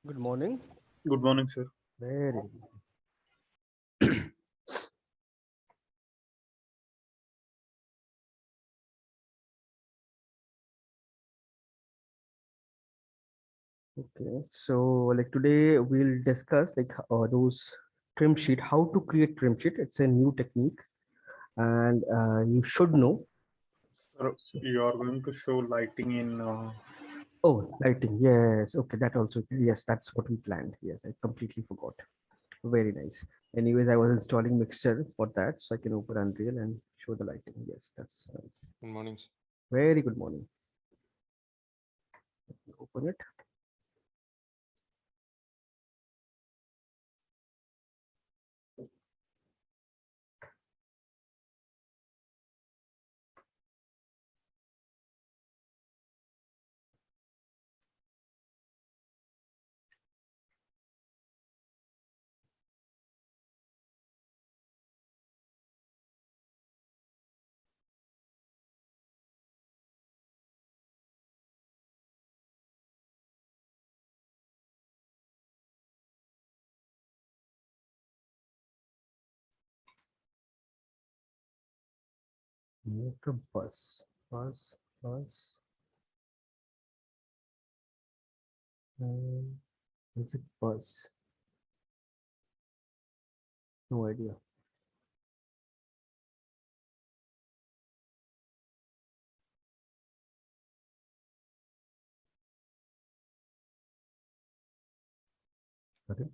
Good morning. Good morning, sir. Very good. Okay, so like today we'll discuss like those trim sheet, how to create trim sheet. It's a new technique, and you should know. Sir, So, you are going to show lighting in. oh, lighting. Yes. Okay, that also. Yes, that's what we planned. Yes, I completely forgot. Very nice. Anyways, I was installing Mixture for that, so I can open Unreal and show the lighting. Yes, that's nice. Good morning, sir. Very good morning. Open it. Motor bus, bus. Music bus. No idea. Okay.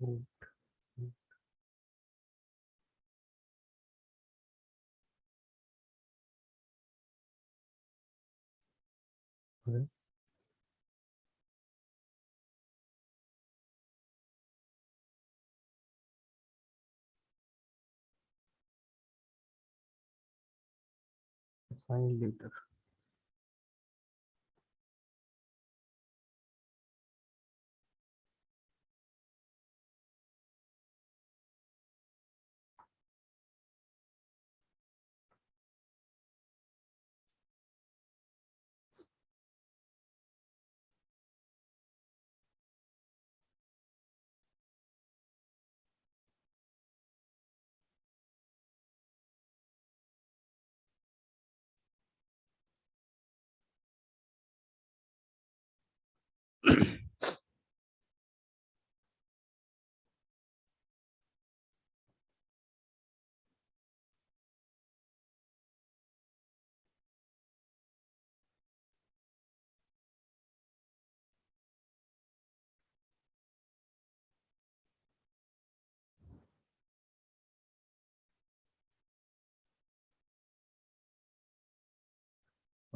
Oh, okay. Assign later.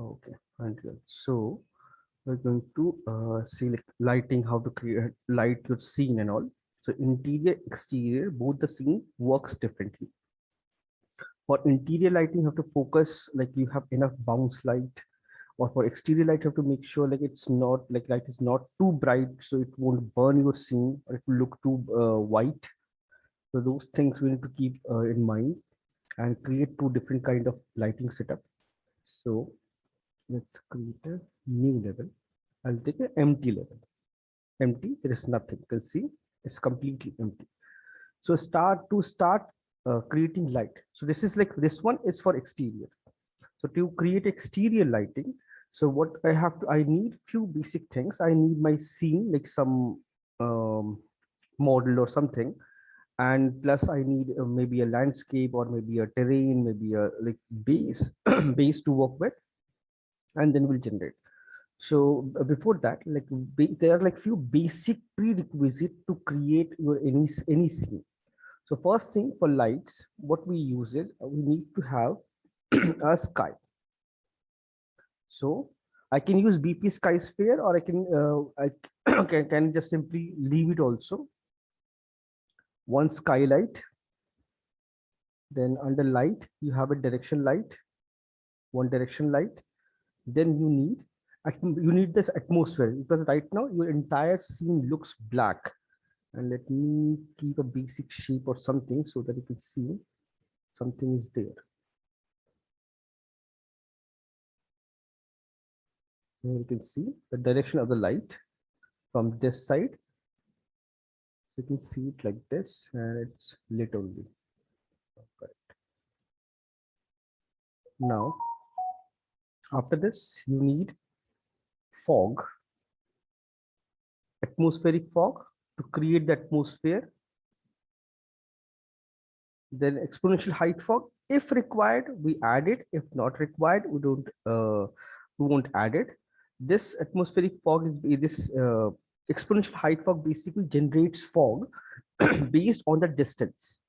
Okay, unreal. So we're going to see like lighting, how to create light your scene and all. So interior, exterior, both the scene works differently. For interior lighting, you have to focus like you have enough bounce light, or for exterior light, you have to make sure like it's not like light is not too bright, so it won't burn your scene or it will look too white. So those things we need to keep in mind and create two different kind of lighting setup. So let's create a new level. I'll take an empty level. Empty, there is nothing. You can see it's completely empty. So start creating light. So this is like this one is for exterior. So to create exterior lighting, so what I have to, I need few basic things. I need my scene, like some model or something, and plus I need maybe a landscape or maybe a terrain, maybe a like base base to work with, and then we'll generate. So before that, like there are like few basic prerequisite to create your any scene. So first thing for lights, what we use it, we need to have a sky. So I can use BP sky sphere, or I can can just simply leave it also. one skylight. Then under light, you have a direction light, one direction light. Then you need this atmosphere, because right now your entire scene looks black. And let me keep a basic shape or something so that you can see something is there. Here you can see the direction of the light from this side. You can see it like this, and it's lit only. Correct. Now, after this, you need fog, atmospheric fog to create the atmosphere. Then exponential height fog. If required, we add it. If not required, we won't add it. This atmospheric fog is this exponential height fog basically generates fog based on the distance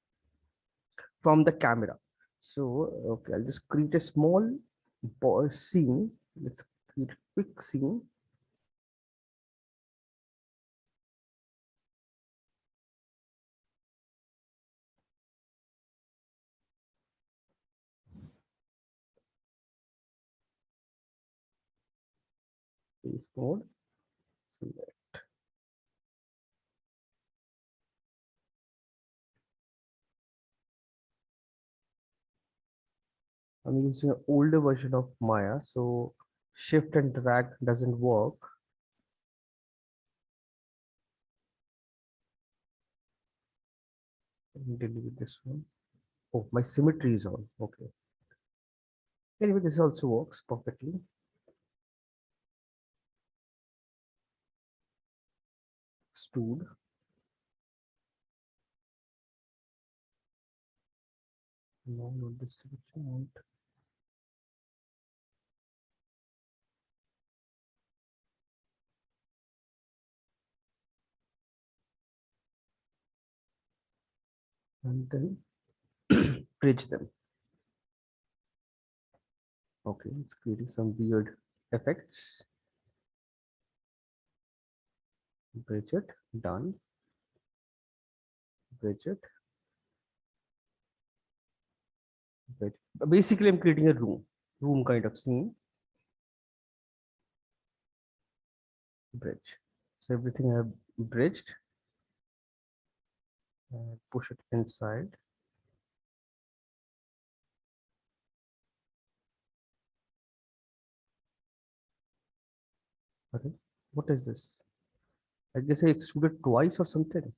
from the camera. So, okay, I'll just create a small scene. Let's create a quick scene. Face mode. Select. I'm using an older version of Maya, so shift and drag doesn't work. Delete this one. Oh, my symmetry is on. Okay. Anyway, this also works perfectly. Extrude. No, not this direction. And then bridge them. Okay, it's creating some weird effects. Bridge it. Done. Bridge it. Bridge. Basically, I'm creating a room kind of scene. Bridge. So everything I have bridged. Push it inside. Okay. What is this? I guess I extruded twice or something.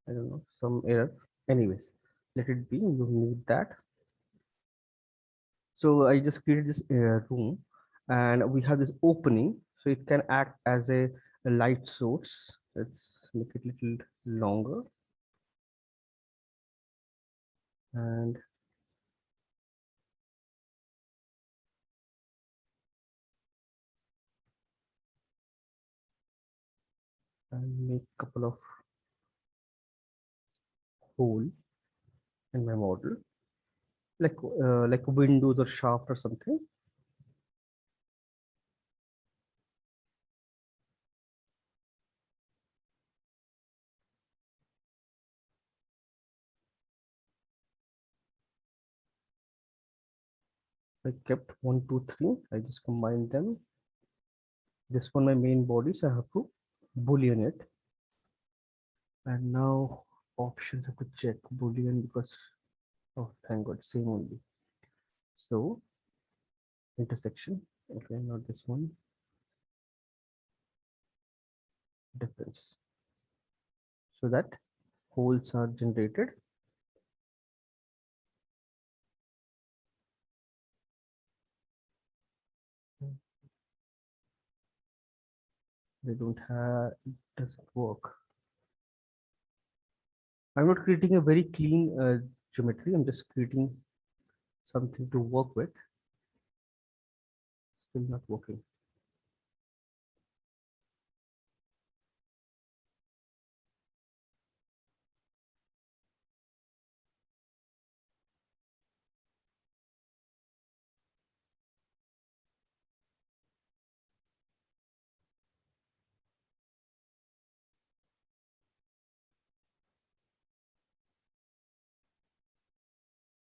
I don't know, some error. Anyways, let it be. You need that. So I just created this room, and we have this opening, so it can act as a light source. Let's make it a little longer. And I'll make a couple of hole in my model, like windows or shaft or something. I kept 1, 2, 3. I just combined them. This one, my main body, so I have to boolean it. And now options have to check boolean because, oh, thank God, same only. So intersection, okay, not this one. Difference, so that holes are generated. They don't have, it doesn't work. I'm not creating a very clean geometry. I'm just creating something to work with. Still not working.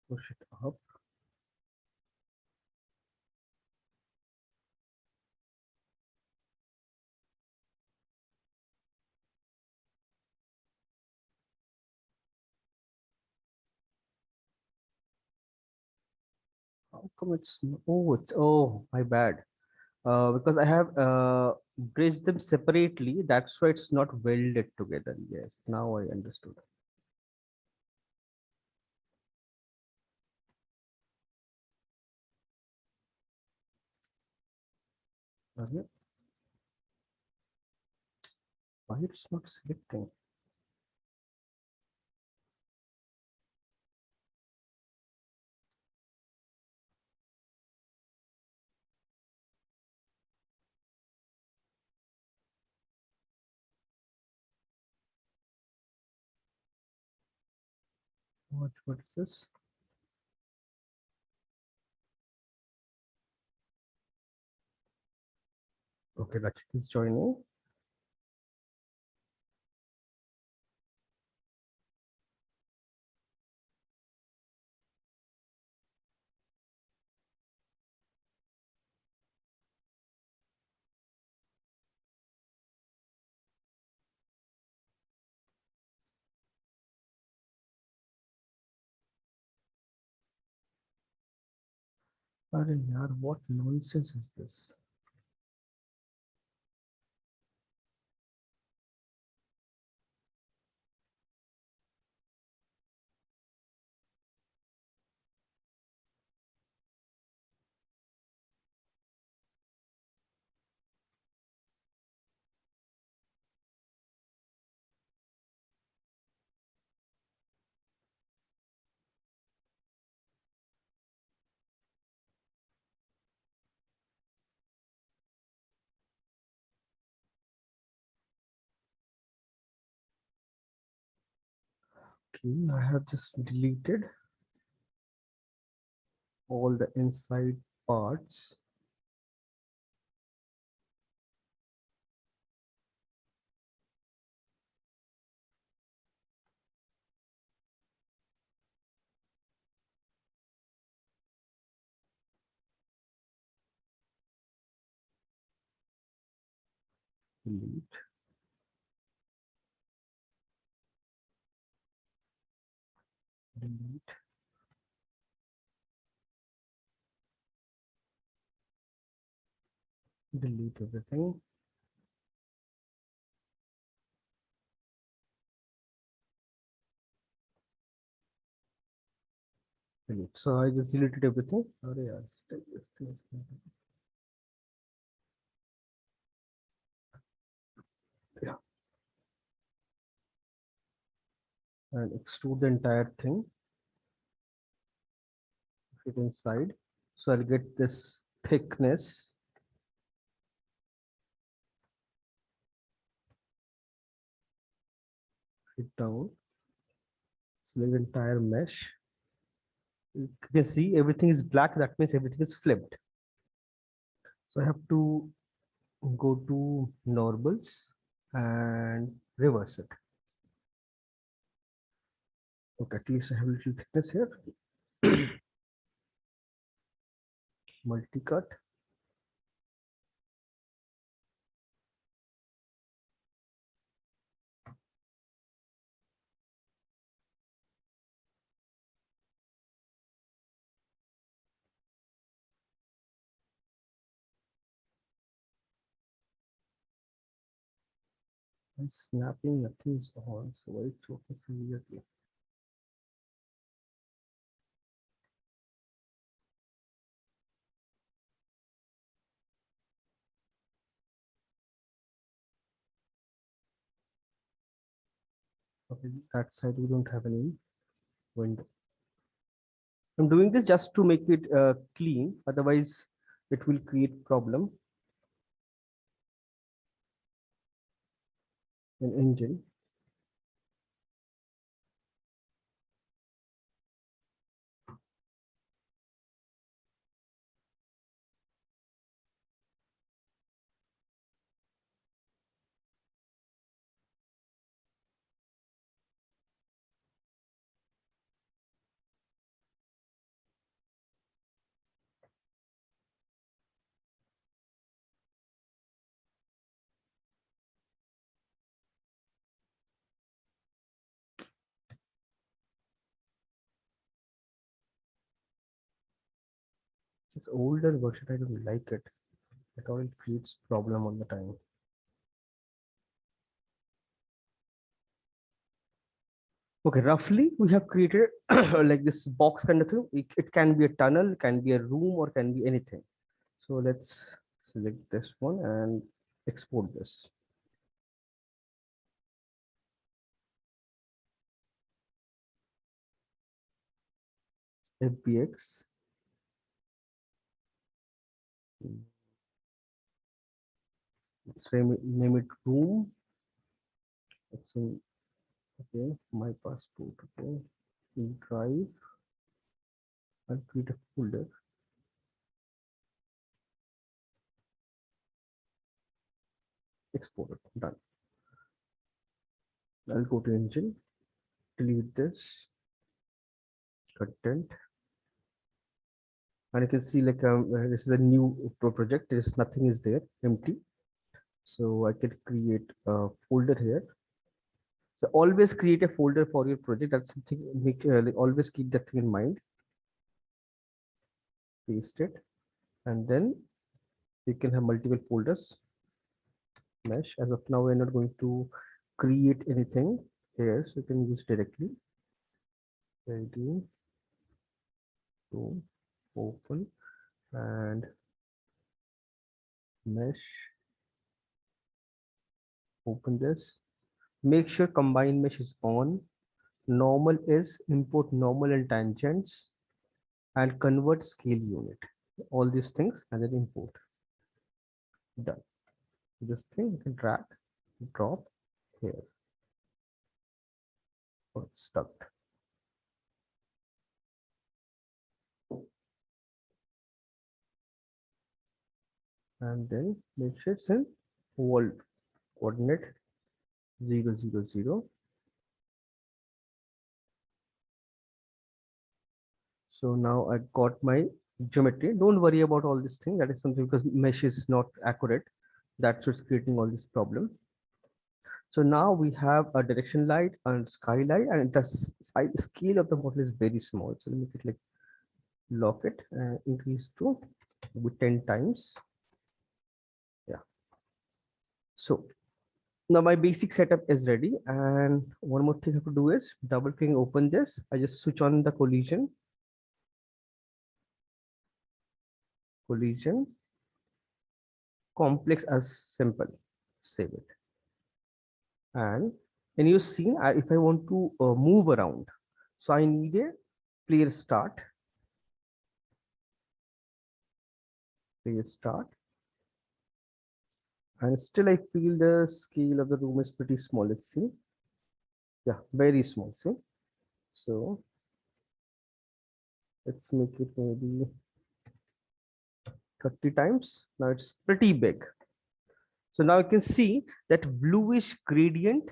Push it up. How come oh, my bad. Because I have bridged them separately. That's why it's not welded together. Yes, now I understood. Okay. Why it's not selecting? What is this? Okay, Rachit is joining. Arey yaar, what nonsense is this? Okay, I have just deleted all the inside parts. Delete, delete, delete everything. Delete. So I just deleted everything. Arey yaar, this thing is yeah, and extrude the entire thing. Fit inside. So I'll get this thickness. Fit down. Select the entire mesh. You can see everything is black. That means everything is flipped. So I have to go to normals and reverse it. Okay, at least I have a little thickness here. Multi-cut. And snapping, nothing is on. So why it's working so weirdly? Okay, that side we don't have any window. I'm doing this just to make it clean. Otherwise, it will create problem in engine. This older version, I don't like it. It all creates problem all the time. Okay, roughly we have created like this box kind of thing. It can be a tunnel, can be a room, or can be anything. So let's select this one and export this. FBX. Let's name it room. It's in, okay, my passport. Okay, in drive. I'll create a folder. Export it. Done. I'll go to engine, delete this content, and you can see like this is a new project. There's nothing is there, empty. So I can create a folder here. So always create a folder for your project. That's something like always keep that thing in mind. Paste it, and then you can have multiple folders. Mesh. As of now, we're not going to create anything here, so you can use directly. Ready to open and mesh. Open this. Make sure combine mesh is on. Normal is import normal and tangents and convert scale unit. All these things and then import. Done. This thing you can drag, drop here. Oh, it's stuck. And then make sure it's in world coordinate 0, 0, 0. So now I got my geometry. Don't worry about all this thing. That is something because mesh is not accurate. That's what's creating all this problem. So now we have a direction light and skylight, and the scale of the model is very small. So let me make it like lock it and increase to 10 times. Yeah. So now my basic setup is ready. And one more thing I have to do is double click, open this. I just switch on the collision. Collision. Complex as simple. Save it. And you see, if I want to move around, so I need a player start. Player start. And still I feel the scale of the room is pretty small. Let's see. Yeah, very small. See. So let's make it maybe 30 times. Now it's pretty big. So now you can see that bluish gradient,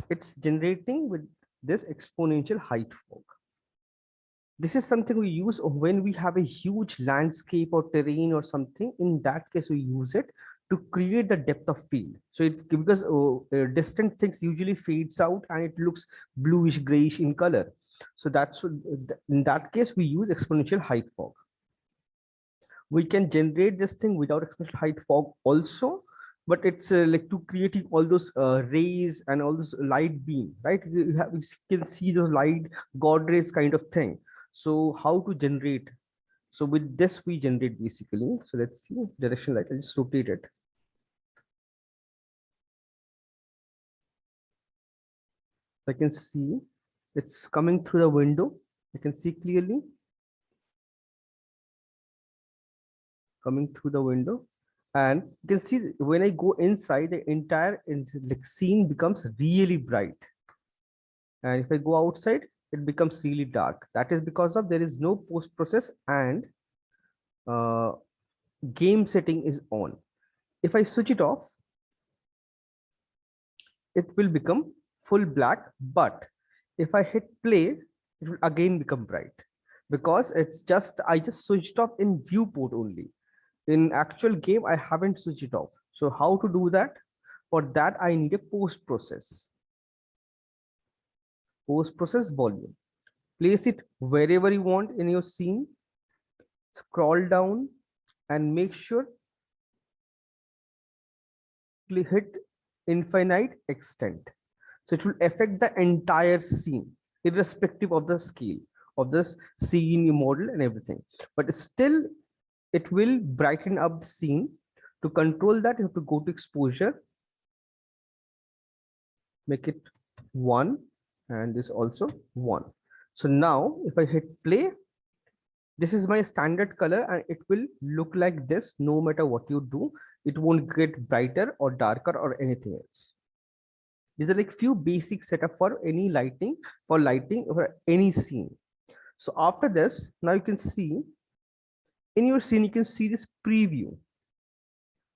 it's generating with this exponential height fog. This is something we use when we have a huge landscape or terrain or something. In that case, we use it to create the depth of field. So it because distant things usually fades out and it looks bluish grayish in color. So that's what, in that case, we use exponential height fog. We can generate this thing without exponential height fog also, but it's like to creating all those rays and all this light beam, right? You can see those light god rays kind of thing. So how to generate? So with this we generate basically. So let's see direction light. I'll just rotate it. I can see it's coming through the window. You can see clearly coming through the window. And you can see when I go inside, the entire scene becomes really bright. And if I go outside, it becomes really dark. That is because of there is no post process and game setting is on. If I switch it off, it will become full black. But if I hit play, it will again become bright because it's just I just switched off in viewport only. In actual game, I haven't switched it off. So how to do that? For that, I need a post process. Post process volume. Place it wherever you want in your scene. Scroll down and make sure hit infinite extent. So it will affect the entire scene, irrespective of the scale of this scene model and everything. But still, it will brighten up the scene. To control that, you have to go to exposure, make it 1, and this also 1. So now if I hit play, this is my standard color and it will look like this no matter what you do. It won't get brighter or darker or anything else. These are like few basic setup for any lighting, for lighting for any scene. So after this, now you can see in your scene, you can see this preview,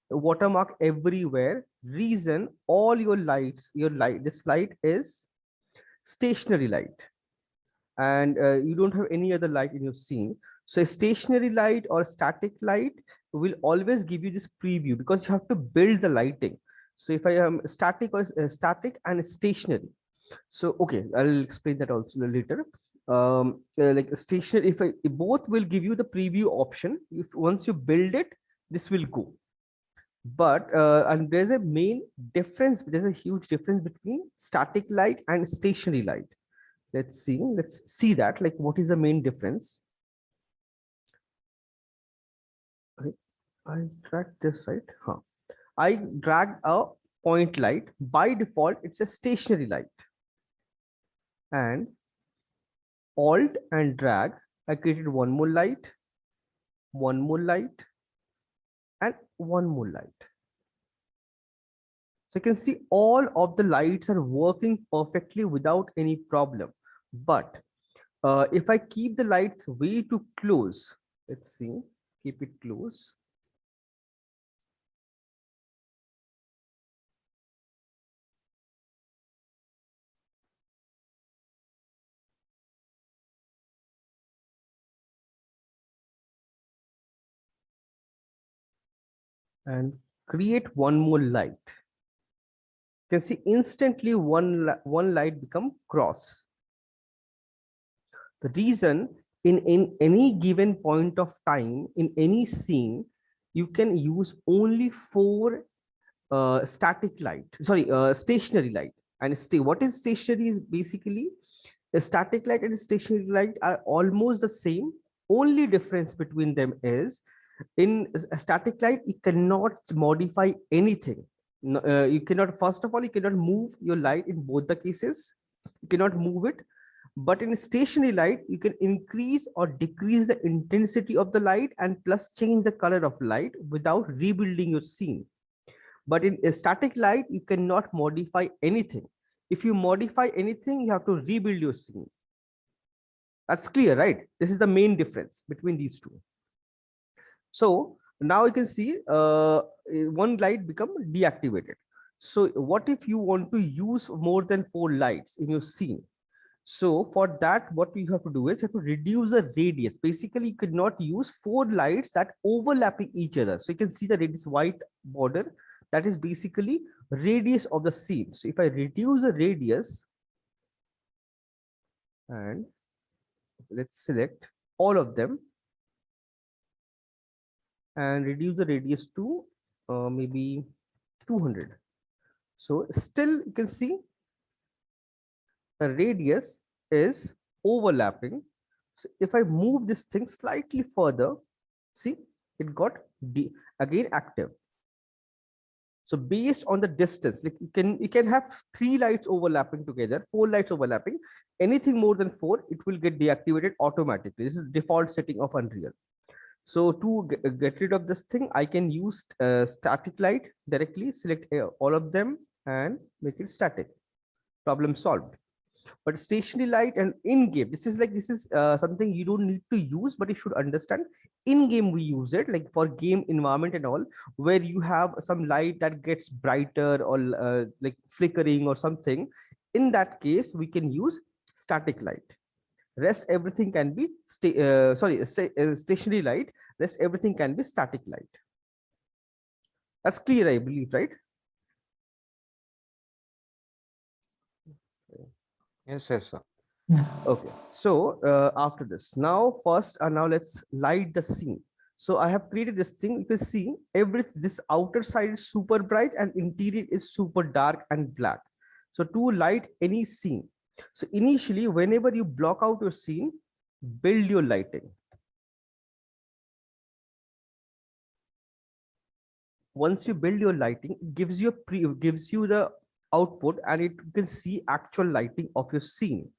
the watermark everywhere. Reason, all your lights, this light is stationary light, and you don't have any other light in your scene. So a stationary light or static light will always give you this preview because you have to build the lighting. So if I am static or static and stationary, so okay, I'll explain that also later. Like stationary, if both will give you the preview option. If once you build it, this will go. But and there's a main difference. There's a huge difference between static light and stationary light. Let's see that, like, what is the main difference. I drag this, right? I drag a point light. By default, it's a stationary light. And Alt and drag, I created one more light, and one more light. So you can see all of the lights are working perfectly without any problem. But if I keep the lights way too close, let's see, keep it close. And create one more light. You can see instantly one light become cross. The reason, in any given point of time, in any scene, you can use only 4 stationary light. And what is stationary is basically a static light and stationary light are almost the same. Only difference between them is in a static light, you cannot modify anything. You cannot, first of all, you cannot move your light in both the cases. You cannot move it. But in a stationary light, you can increase or decrease the intensity of the light and plus change the color of light without rebuilding your scene. But in a static light, you cannot modify anything. If you modify anything, you have to rebuild your scene. That's clear, right? This is the main difference between these two. So now you can see one light become deactivated. So what if you want to use more than 4 lights in your scene? So for that, what we have to do is you have to reduce the radius. Basically, you could not use 4 lights that overlapping each other. So you can see the radius white border. That is basically radius of the scene. So if I reduce the radius, and let's select all of them and reduce the radius to maybe 200. So still you can see the radius is overlapping. So if I move this thing slightly further, see, it got again active. So based on the distance, like you can have 3 lights overlapping together, 4 lights overlapping. Anything more than 4, it will get deactivated automatically. This is default setting of Unreal. So to get rid of this thing, I can use static light directly, select all of them and make it static. Problem solved. But stationary light and in-game, this is something you don't need to use, but you should understand. In-game we use it like for game environment and all, where you have some light that gets brighter or like flickering or something. In that case, we can use static light. Rest everything can be stationary light. Rest everything can be static light. That's clear, I believe, right? Yes, sir. Okay, so after this, now first, now let's light the scene. So I have created this thing. You can see this outer side is super bright and interior is super dark and black. So to light any scene. So initially, whenever you block out your scene, build your lighting. Once you build your lighting, it gives you the output, and it you can see actual lighting of your scene.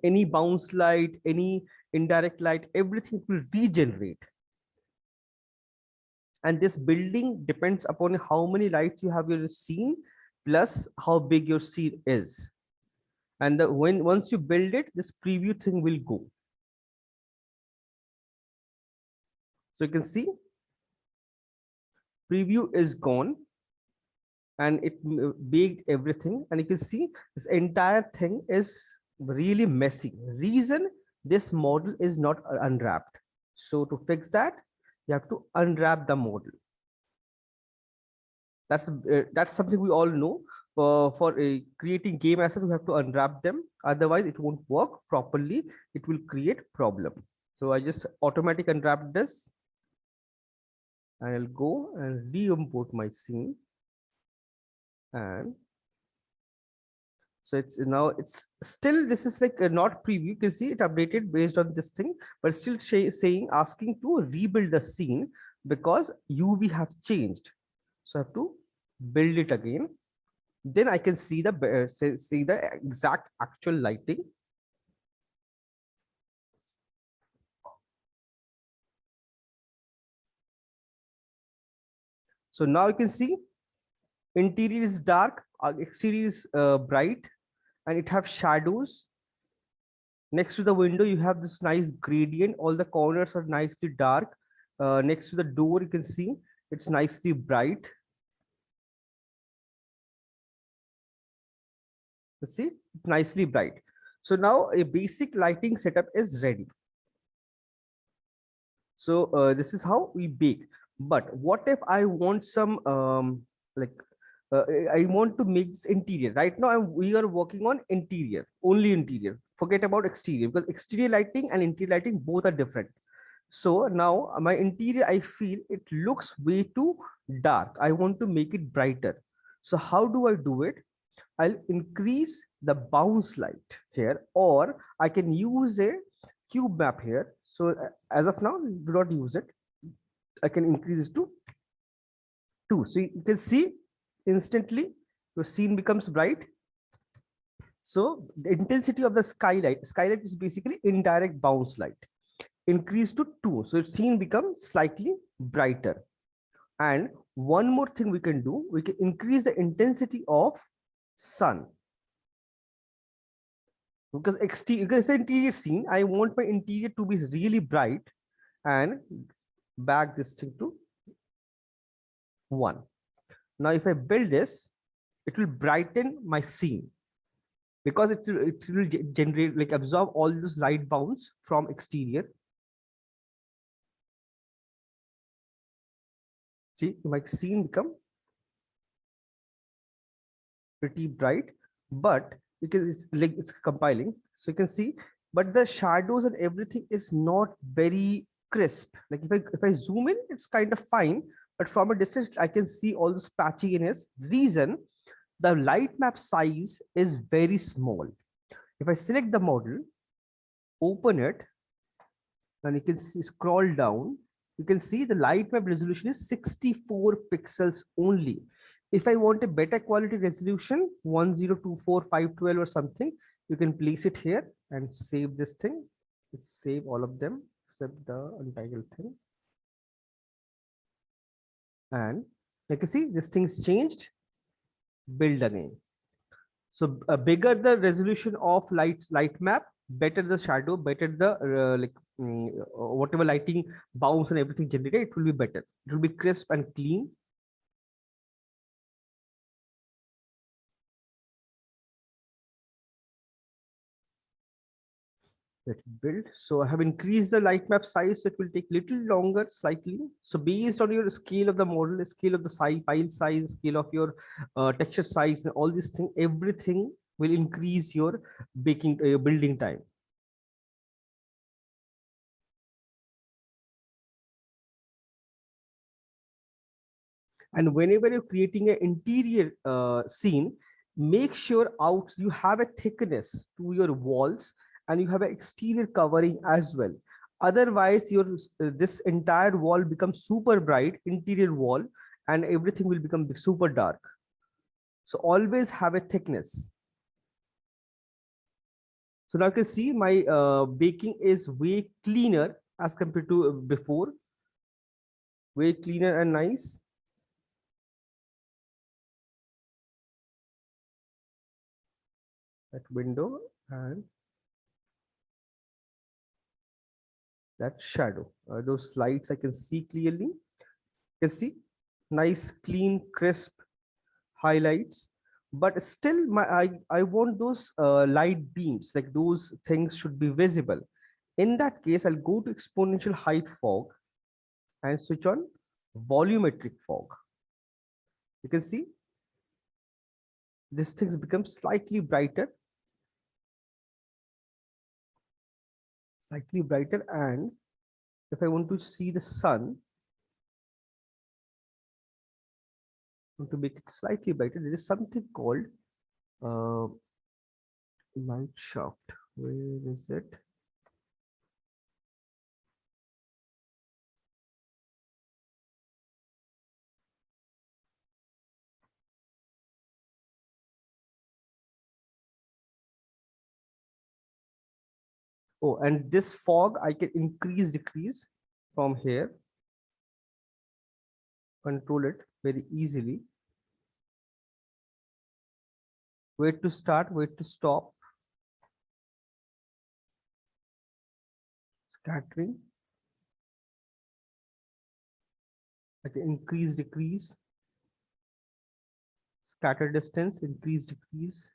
Any bounce light, any indirect light, everything will regenerate. And this building depends upon how many lights you have in your scene plus how big your scene is. And once you build it, this preview thing will go. So you can see preview is gone and it baked everything, and you can see this entire thing is really messy. Reason, this model is not unwrapped. So to fix that, you have to unwrap the model. That's something we all know. For creating game assets, we have to unwrap them, otherwise it won't work properly. It will create problem. So I just automatic unwrap this, and I'll go and re-import my scene. And so it's still, this is like a not preview. You can see it updated based on this thing, but still asking to rebuild the scene because UV have changed. So I have to build it again. Then I can see the exact actual lighting. So now you can see interior is dark, exterior is bright, and it have shadows. Next to the window, you have this nice gradient. All the corners are nicely dark. Next to the door, you can see it's nicely bright. Let's see, nicely bright. So now a basic lighting setup is ready. So this is how we bake. But what if I want some like I want to make this interior. Right now we are working on interior, only interior. Forget about exterior, because exterior lighting and interior lighting both are different. So now my interior, I feel it looks way too dark. I want to make it brighter. So how do I do it? I'll increase the bounce light here, or I can use a cube map here. So as of now, do not use it. I can increase it to 2. So you can see instantly your scene becomes bright. So the intensity of the skylight is basically indirect bounce light. Increase to 2. So its scene becomes slightly brighter. And one more thing we can do, we can increase the intensity of sun. Because it's the interior scene, I want my interior to be really bright, and back this thing to 1. Now if I build this, it will brighten my scene because it will generate, like, absorb all those light bounce from exterior. See, my scene become pretty bright, but because it's like it's compiling, so you can see, but the shadows and everything is not very crisp. Like if I zoom in, it's kind of fine, but from a distance I can see all this patchiness. Reason, the light map size is very small. If I select the model, open it, and you can see, scroll down, you can see the light map resolution is 64 pixels only. If I want a better quality resolution, 1024512 or something, you can place it here and save this thing. Let's save all of them except the untitled thing. And like you see, this thing's changed. Build again. So bigger the resolution of light map, better the shadow, better the whatever lighting bounce and everything generated, it will be better. It will be crisp and clean. Let it build. So I have increased the light map size, so it will take little longer slightly. So based on your scale of the model, scale of the size, file size, scale of your texture size, and all these things, everything will increase your building time. And whenever you're creating an interior scene, make sure out you have a thickness to your walls and you have an exterior covering as well. Otherwise, your this entire wall becomes super bright, interior wall, and everything will become super dark. So always have a thickness. So now you can see my baking is way cleaner as compared to before, way cleaner and nice. That window and that shadow. Those lights I can see clearly. You can see nice, clean, crisp highlights. But still, I want those light beams, like those things should be visible. In that case, I'll go to exponential height fog and switch on volumetric fog. You can see this things become slightly brighter, and if I want to see the sun, to make it slightly brighter, there is something called uh, light shaft. Where is it? Oh, and this fog I can increase, decrease from here, control it very easily. Where to start, where to stop, scattering. I can increase, decrease, scatter distance, increase, decrease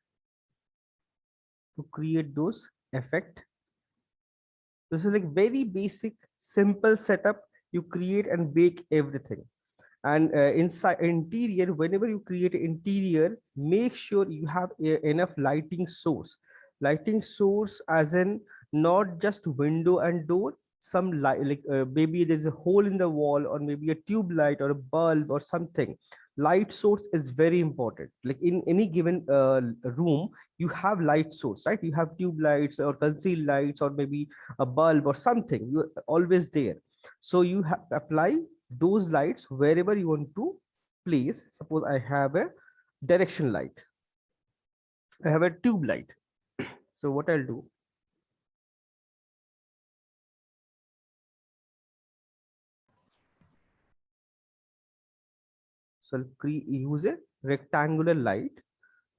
to create those effect. This is like very basic, simple setup. You create and bake everything. And inside interior, whenever you create an interior, make sure you have enough lighting source as in not just window and door, some light, like maybe there's a hole in the wall or maybe a tube light or a bulb or something. Light source is very important. Like in any given room, you have light source, right? You have tube lights or concealed lights or maybe a bulb or something, you always there. So you apply those lights wherever you want to place. Suppose I have a direction light, I have a tube light. So what I'll do, so I'll use a rectangular light,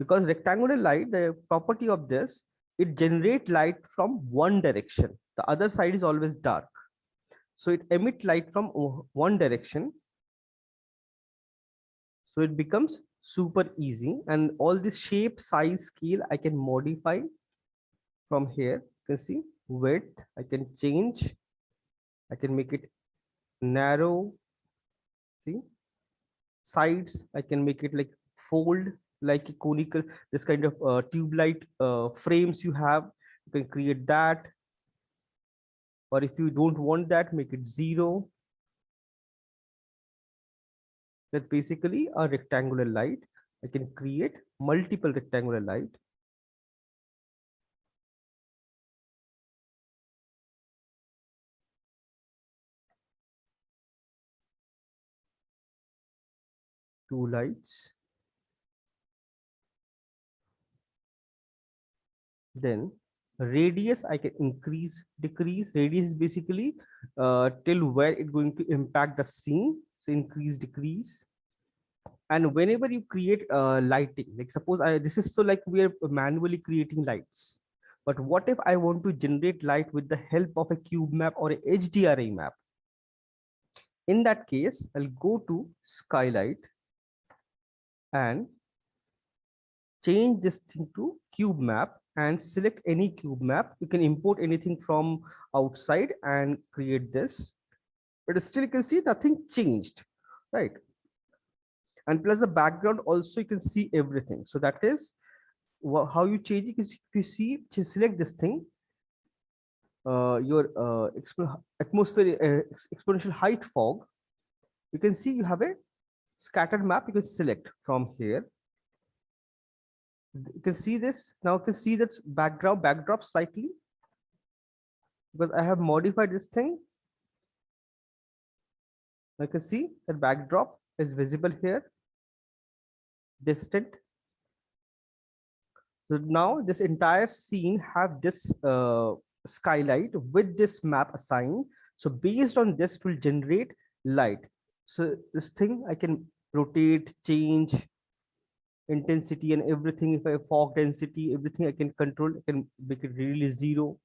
because rectangular light, the property of this, it generate light from one direction, the other side is always dark. So it emit light from one direction, so it becomes super easy. And all this shape, size, scale I can modify from here. You can see width I can change, I can make it narrow. See, sides I can make it like fold, like a conical, this kind of tube light frames you have, you can create that. Or if you don't want that, make it 0. That's basically a rectangular light. I can create multiple rectangular light. Two lights. Then radius I can increase, decrease. Radius is basically till where it's going to impact the scene. So increase, decrease. And whenever you create lighting, like suppose this is so like we are manually creating lights. But what if I want to generate light with the help of a cube map or a HDRI map? In that case, I'll go to skylight and change this thing to cube map and select any cube map. You can import anything from outside and create this, but still you can see nothing changed, right? And plus the background also you can see everything. So that is how you change it is if you see, just select this thing, your atmosphere exponential height fog. You can see you have a scattered map. You can select from here. You can see this now. You can see that backdrop slightly because I have modified this thing. I can see that backdrop is visible here, distant. So now this entire scene have this skylight with this map assigned. So based on this, it will generate light. So this thing I can rotate, change intensity and everything. If I have fog density, everything I can control. I can make it really zero,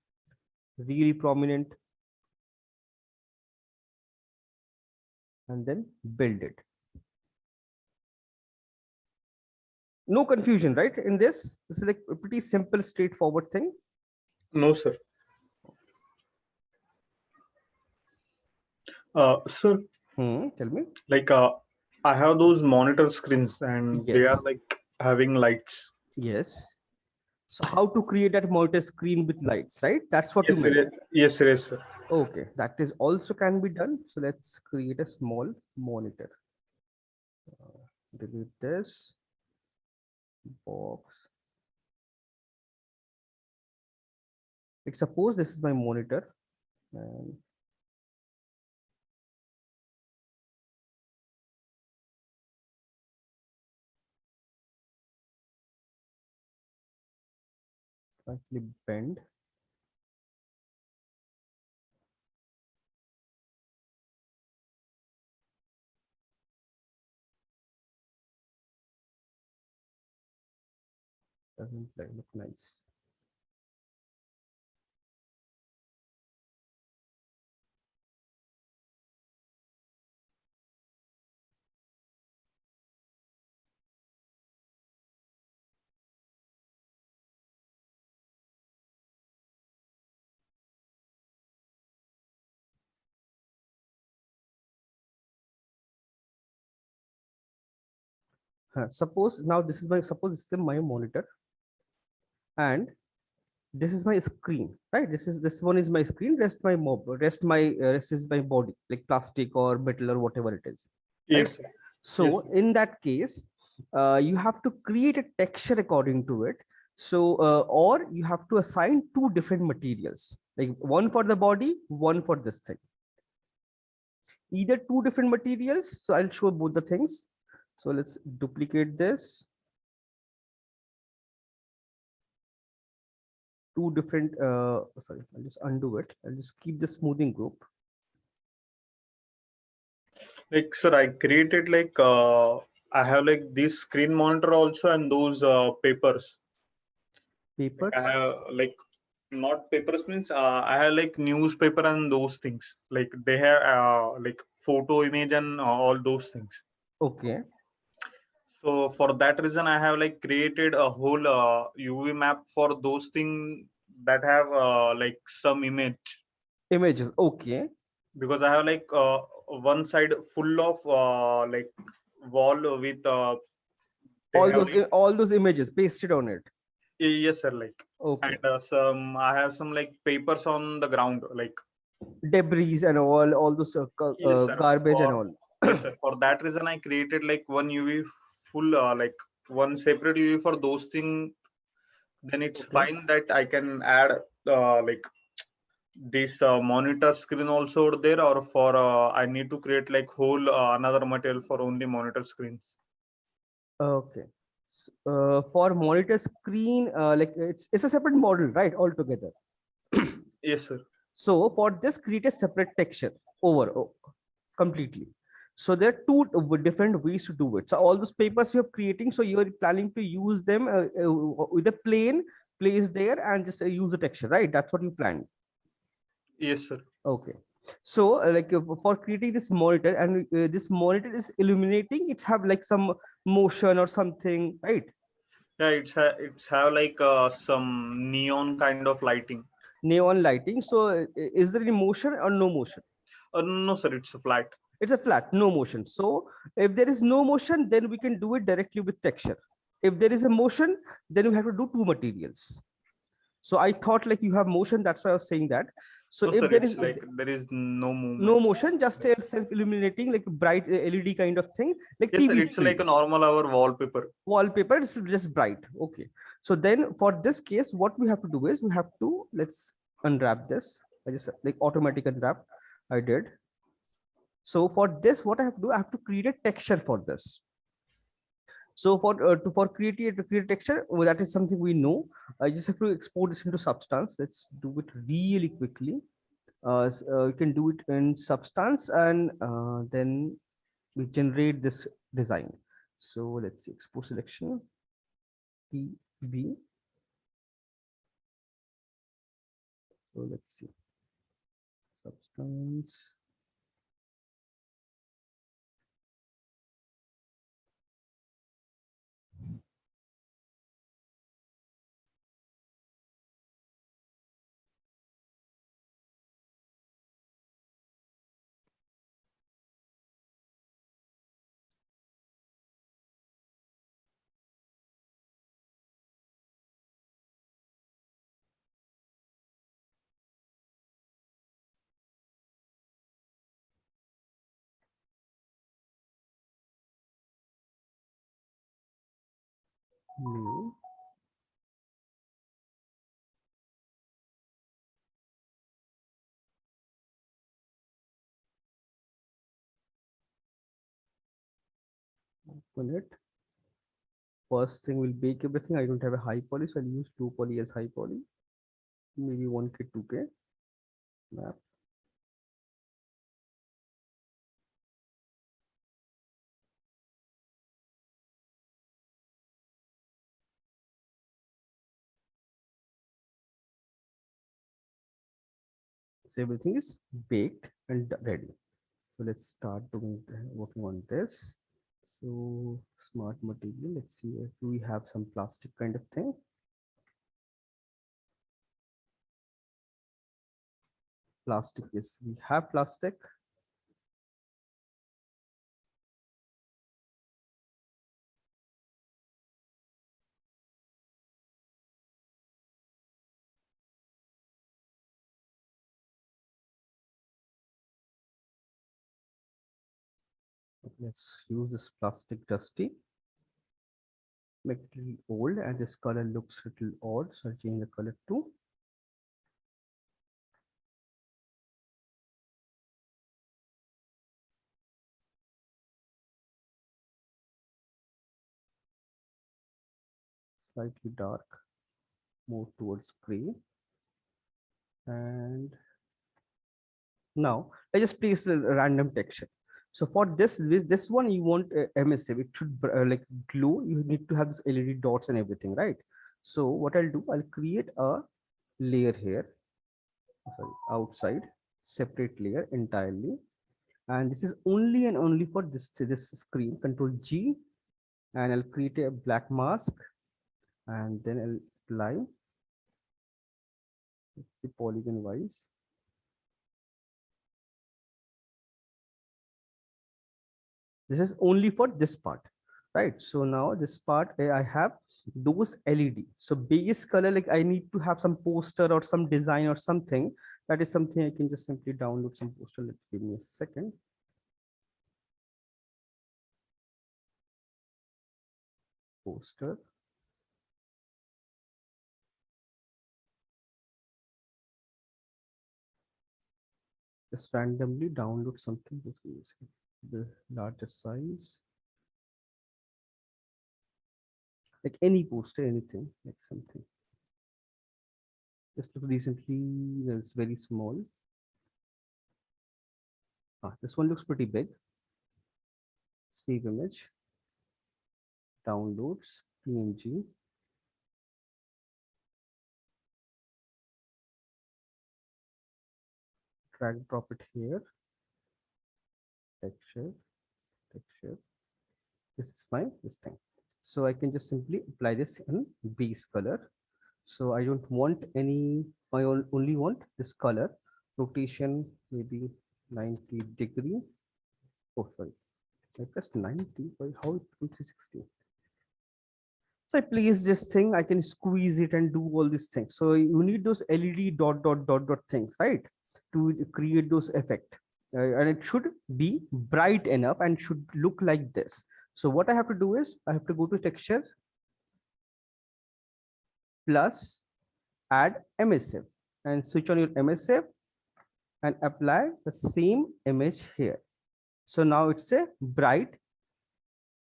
really prominent, and then build it. No confusion, right? In this is like a pretty simple, straightforward thing. No, sir. Sir, Tell me. like I have those monitor screens and they are Yes. like having lights. Yes. So how to create that monitor screen with lights, right? That's what Yes, you sir. meant. Yes, sir. Yes, sir. Okay, that is also can be done. So let's create a small monitor. Delete this box. Like suppose this is my monitor and slightly bend. Doesn't look nice. Suppose now this is my monitor and this is my screen, right? This one is my screen. Rest is my body, like plastic or metal or whatever it is, right? Yes, sir. So Yes, sir. in that case, you have to create a texture according to it. So or you have to assign two different materials, like one for the body, one for this thing. Either two different materials. So I'll show both the things. So let's duplicate this. Two different, sorry, I'll just undo it. I'll just keep the smoothing group. Like, sir, I created like I have like this screen monitor also and those papers. Papers. I have like not papers means I have like newspaper and those things. Like they have like photo image and all those things. Okay. So for that reason, I have like created a whole UV map for those things that have like some image, Images. Okay. because I have like one side full of like wall with they have like, All those images pasted on it. yes, sir, like, Okay. and some I have some like papers on the ground, like, Debris and all those yes, sir. garbage and For all. yes, sir. For that reason, I created like one UV full like one separate UV for those things. Then it's Okay. fine that I can add like this monitor screen also over there, or for I need to create like whole another material for only monitor screens. Okay. For monitor screen, like it's a separate model, right? Altogether. Yes, sir. So for this, create a separate texture completely. So there are two different ways to do it. So all those papers you're creating, so you're planning to use them with a plane place there and just use the texture, right? That's what you planned. Yes, sir. Okay. So like for creating this monitor, and this monitor is illuminating, it's have like some motion or something, right? Yeah, it's have like some neon kind of lighting. Neon lighting. So is there any motion or no motion? No, sir, it's a flat. It's a flat, no motion. So if there is no motion, then we can do it directly with texture. If there is a motion, then you have to do two materials. So I thought like you have motion, that's why I was saying that. So No, if sir, there it's is like there is no no movement. motion, just a self-illuminating, like bright LED kind of thing, like Yes, sir, TV it's like a screen. normal our wallpaper. Wallpaper is just bright. Okay. So then for this case, what we have to do is we have to, let's unwrap this. I just like automatic unwrap. I did. So for this, what I have to do, I have to create a texture for this. So for create a texture, well, that is something we know. I just have to export this into Substance. Let's do it really quickly. You can do it in Substance, and then we generate this design. So let's see, export selection, PB. So let's see, Substance. New. Open it. First thing will bake everything. I don't have a high poly, so I'll use 2 poly as high poly. Maybe 1K, 2K. Map. So everything is baked and ready. So let's start doing working on this. So smart material. Let's see. Do we have some plastic kind of thing? Plastic. Yes, we have plastic. Let's use this plastic dusty. Make it a little old, and this color looks a little odd, so I'll change the color to slightly dark, more towards gray. And now I just place a random texture. So for this one, you want emissive. It should like glow. You need to have this LED dots and everything, right? So what I'll do, I'll create a layer here. Sorry, outside, separate layer entirely. And this is only and only for this screen. Control G, and I'll create a black mask, and then I'll apply. Let's see, polygon wise. This is only for this part, right? So now this part I have those LED. So base color, like I need to have some poster or some design or something. That is something I can just simply download some poster. Let's give me a second. Poster. Just randomly download something. Just give me a second. The larger size. Like any poster, anything, like something. Just look recently, it's very small. This one looks pretty big. Save image, downloads, PNG. Drag, drop it here. Texture, texture. This is my this thing. So I can just simply apply this in base color. So I don't want any, I only want this color. Rotation maybe 90-degree. Oh, sorry. I pressed 90. How it 360? So I place this thing, I can squeeze it and do all these things. So you need those LED dot dot dot dot things, right? To create those effect. And it should be bright enough and should look like this. So what I have to do is I have to go to texture plus add emissive and switch on your emissive and apply the same image here. So now it's a bright,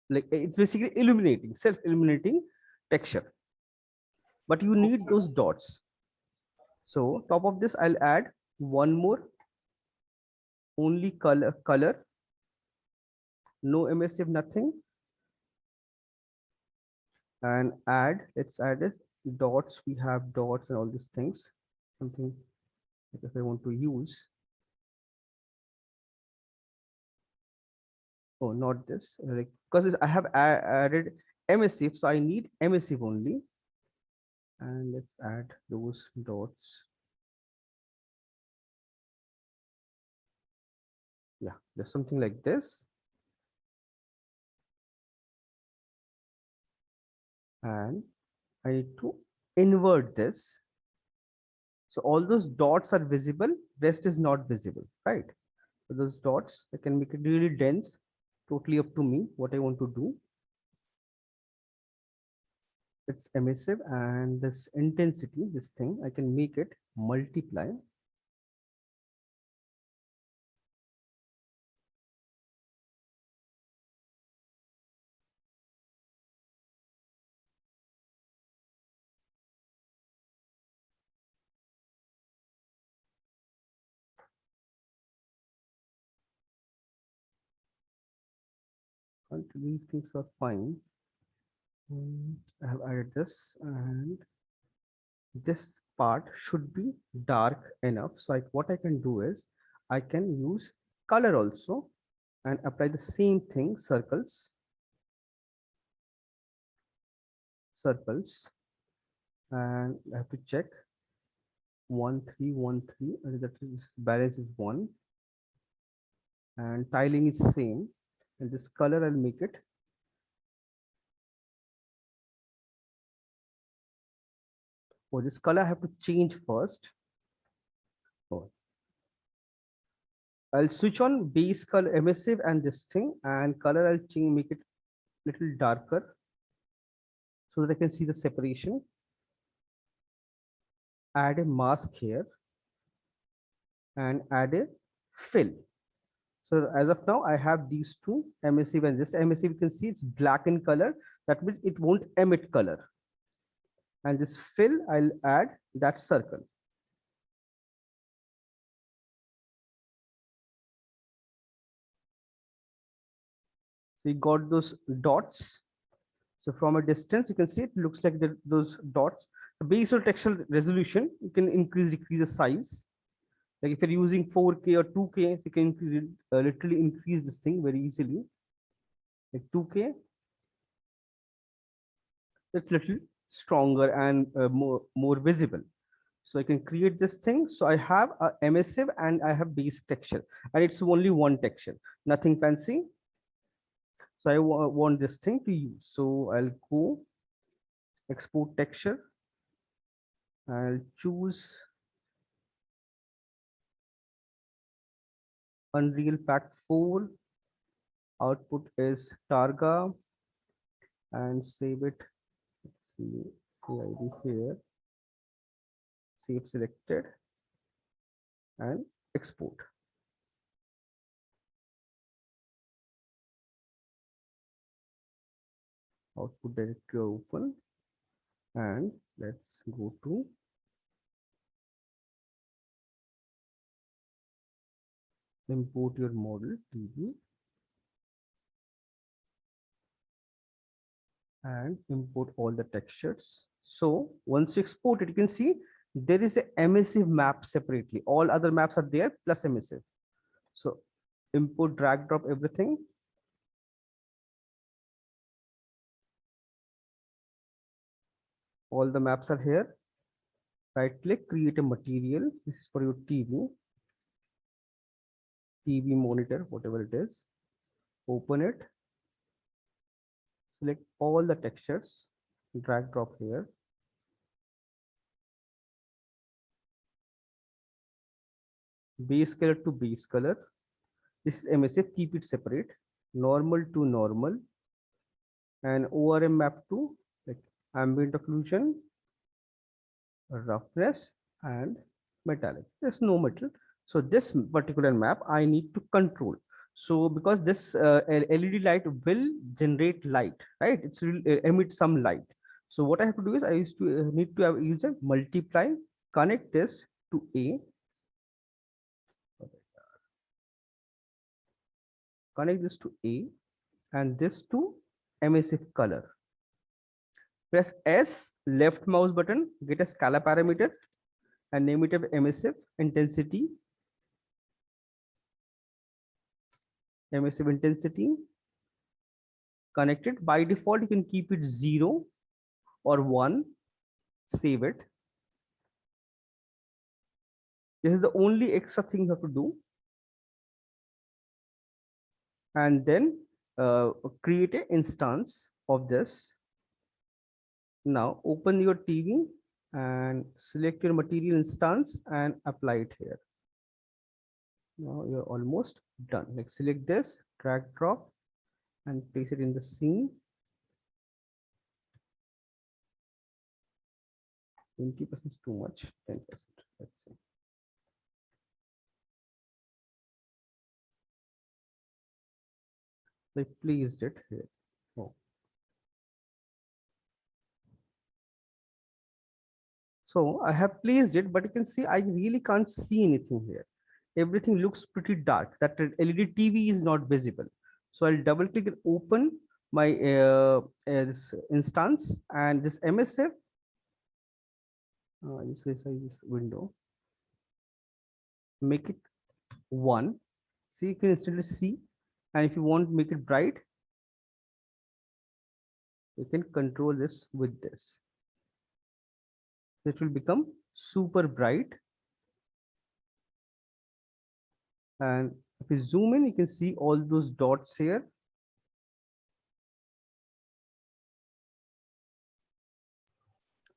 like it's basically illuminating, self-illuminating texture. But you need those dots. So top of this, I'll add one more, only color, no emissive, nothing. And let's add it, dots, we have dots and all these things. Something like if I want to use, oh, not this, like, because I have added emissive, so I need emissive only. And let's add those dots. Yeah, there's something like this. And I need to invert this. So all those dots are visible, rest is not visible, right? So those dots, I can make it really dense, totally up to me, what I want to do. It's emissive, and this intensity, this thing, I can make it multiply. And these things are fine. I have added this, and this part should be dark enough. So what I can do is I can use color also and apply the same thing, circles, and I have to check 1 3 1 3, and that is balance is 1, and tiling is same, and this color I'll make it this color I have to change first. Oh, I'll switch on base color emissive and this thing, and color I'll change, make it little darker so that I can see the separation. Add a mask here and add a fill. So as of now, I have these two, emissive and this emissive. You can see it's black in color. That means it won't emit color. And this fill, I'll add that circle. So you got those dots. So from a distance, you can see it looks like those dots. The base or texture resolution, you can decrease the size. Like if you're using 4K or 2K, you can literally increase this thing very easily. Like 2K, it's little stronger and more visible. So I can create this thing. So I have a emissive and I have base texture, and it's only one texture, nothing fancy. So I want this thing to use. So I'll go export texture. I'll choose Unreal Pack 4. Output is Targa, and save it. Let's see the ID here. Save selected and export. Output directory open, and let's go to import your model TV and import all the textures. So once you export it, you can see there is a emissive map separately. All other maps are there plus emissive. So import, drag, drop everything. All the maps are here. Right click, create a material. This is for your TV monitor, whatever it is. Open it. Select all the textures. drag drop here. Base color to base color. This is emissive, keep it separate. Normal to normal, and ORM map to like ambient occlusion, roughness, and metallic. There's no metal. So this particular map I need to control. So because this LED light will generate light, right? It will emit some light. So what I have to do is I used to need to have use a multiply, connect this to A, connect this to A, and this to emissive color. Press S, left mouse button, get a scala parameter and name it as emissive intensity. Emissive intensity. Connected. By default, you can keep it 0 or 1. Save it. This is the only extra thing you have to do. And then create an instance of this. Now open your TV and select your material instance and apply it here. Now you're almost done. Like select this, drag drop, and place it in the scene. 20% is too much, 10%. Let's see. I placed it here. Oh. So I have placed it, but you can see I really can't see anything here. Everything looks pretty dark. That LED TV is not visible. So I'll double click and open my this instance and this emissive. This is this window. Make it 1. See, you can instantly see. And if you want to make it bright, you can control this with this. It will become super bright. And if you zoom in, you can see all those dots here.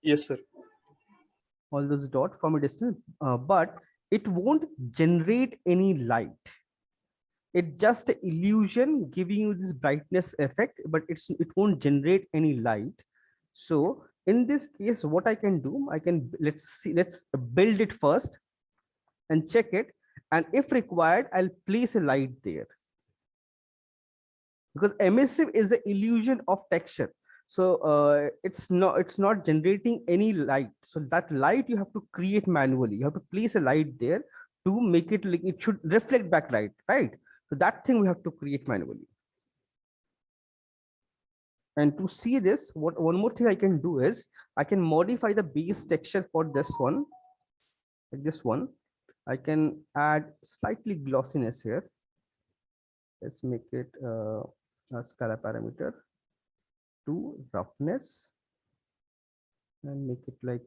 Yes, sir. All those dots from a distance, but it won't generate any light. It's just an illusion giving you this brightness effect, but it won't generate any light. So in this case, what I can do, let's build it first and check it. And if required, I'll place a light there. Because emissive is the illusion of texture. So it's not generating any light. So that light you have to create manually. You have to place a light there to make it like it should reflect back light, right? So that thing we have to create manually. And to see this, one more thing I can do is I can modify the base texture for this one, like this one. I can add slightly glossiness here. Let's make it a scala parameter to roughness and make it like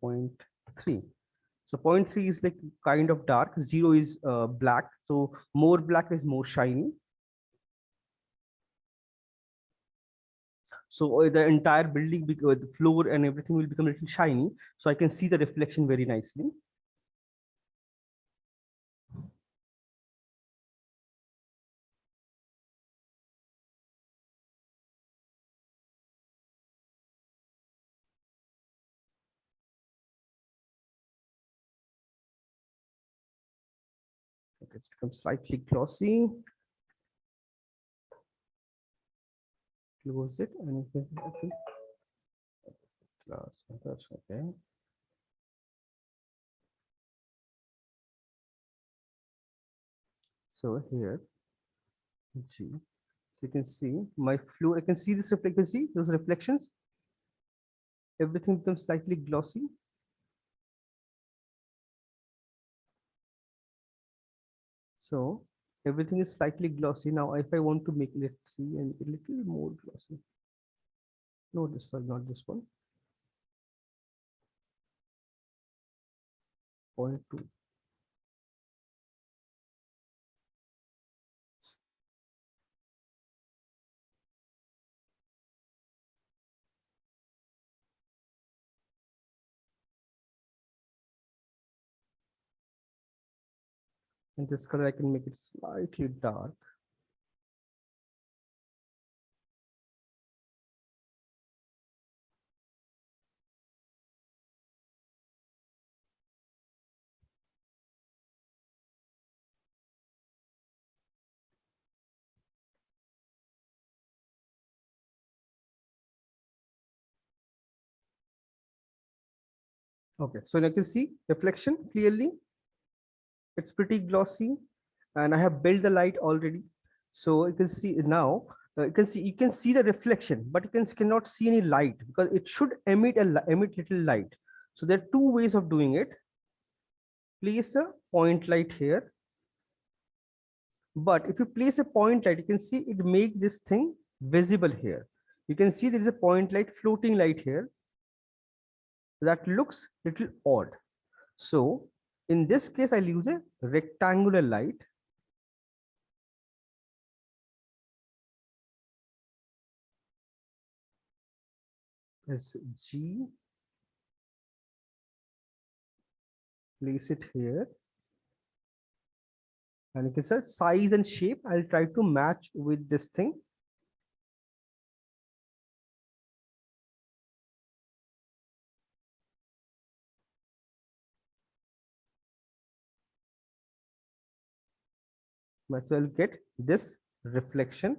0.3. So 0.3 is like kind of dark. 0 is black. So more black is more shiny. So the entire building, the floor and everything will become a little shiny. So I can see the reflection very nicely. Okay, it's become slightly glossy. Close it and you can okay. That's okay. So here, G. So you can see my floor. I can see this reflection. See those reflections. Everything becomes slightly glossy. So everything is slightly glossy. Now, if I want to make, let's see, and a little more glossy. No, this was not this one. 0.2. And this color, I can make it slightly dark. Okay, so now you can see reflection clearly. It's pretty glossy, and I have built the light already. So you can see now, you can see the reflection, but cannot see any light because it should emit little light. So there are two ways of doing it. Place a point light here, but if you place a point light, you can see it makes this thing visible here. You can see there is a point light, floating light here. That looks little odd. So in this case, I'll use a rectangular light. As G, place it here. And you can say size and shape. I'll try to match with this thing. So I'll get this reflection,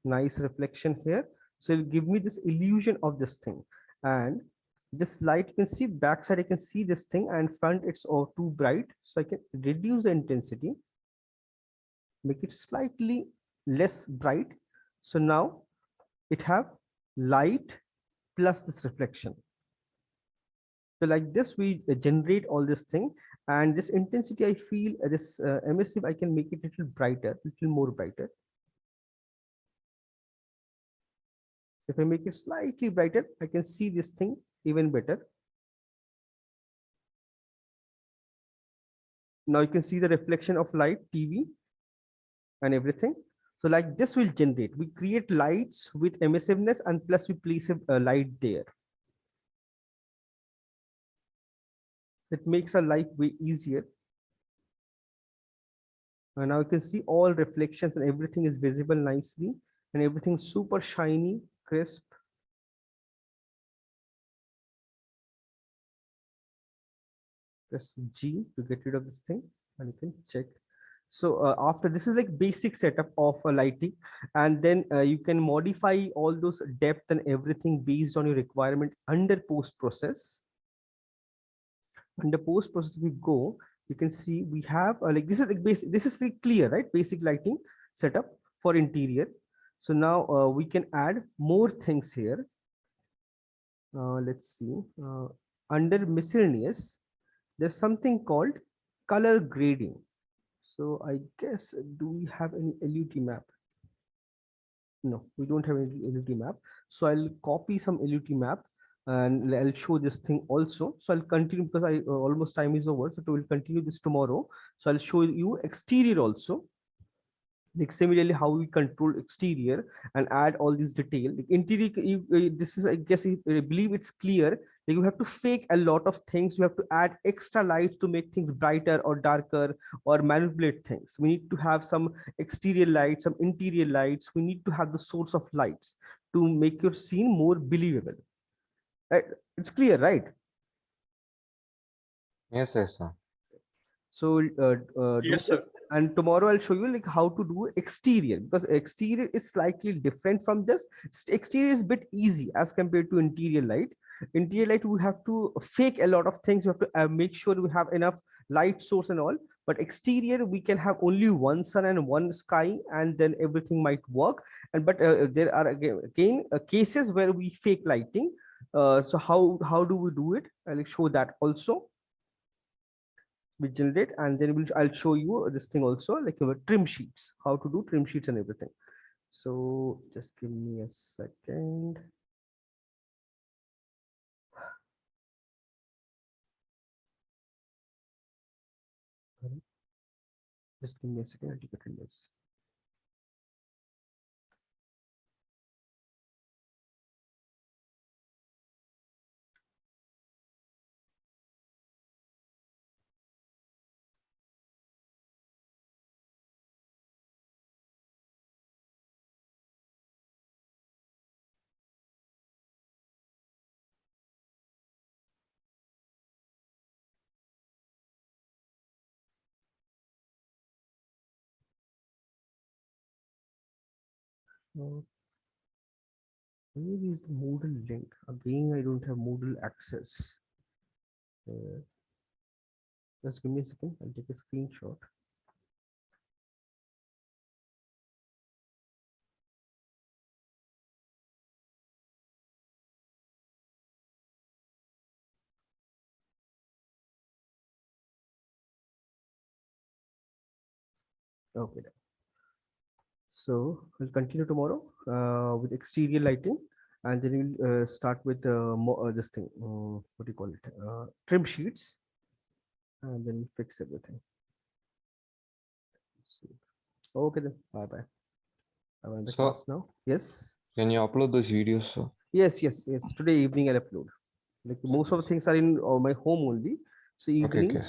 nice reflection here. So it'll give me this illusion of this thing. And this light, you can see backside, I can see this thing, and front it's all too bright. So I can reduce the intensity, make it slightly less bright. So now it have light plus this reflection. So like this, we generate all this thing, and this intensity, I feel this emissive, I can make it a little brighter, little more brighter. If I make it slightly brighter, I can see this thing even better. Now you can see the reflection of light, TV, and everything. So like this will generate. We create lights with emissiveness, and plus we place a light there. It makes our life way easier. And now you can see all reflections and everything is visible nicely, and everything super shiny, crisp. Press G to get rid of this thing, and you can check. So after this is like basic setup of lighting, and then you can modify all those depth and everything based on your requirement under post process. Under post process, we go, you can see we have like this is like basic, this is like clear, right? Basic lighting setup for interior. So now we can add more things here. Let's see, under miscellaneous, there's something called color grading. So I guess, do we have any LUT map? No, we don't have any LUT map. So I'll copy some LUT map and I'll show this thing also. So I'll continue because I almost time is over. So we'll continue this tomorrow. So I'll show you exterior also. Like similarly how we control exterior and add all these detail. Like interior, this is, I guess, I believe it's clear that you have to fake a lot of things. You have to add extra lights to make things brighter or darker or manipulate things. We need to have some exterior lights, some interior lights. We need to have the source of lights to make your scene more believable. Right? It's clear, right? Yes, yes, sir. So do Yes, sir. this, and tomorrow I'll show you like how to do exterior, because exterior is slightly different from this. Exterior is a bit easy as compared to interior light. Interior light, we have to fake a lot of things. We have to make sure we have enough light source and all. But exterior, we can have only one sun and one sky, and then everything might work. And but there are again cases where we fake lighting. So how do we do it? I'll show that also. We generate, and then I'll show you this thing also, like trim sheets, how to do trim sheets and everything. So just give me a second. Just give me a second, I'll take a this. Maybe is the Moodle link. Again, I don't have Moodle access. Just give me a second. I'll take a screenshot. Okay. So we'll continue tomorrow with exterior lighting, and then we'll start with this thing. What do you call it? Trim sheets, and then fix everything. Okay then. Bye bye. I'm in the So- class now. Yes. Can you upload those videos? So Yes. Today evening I'll upload. Like most of the things are in my home only. So evening okay.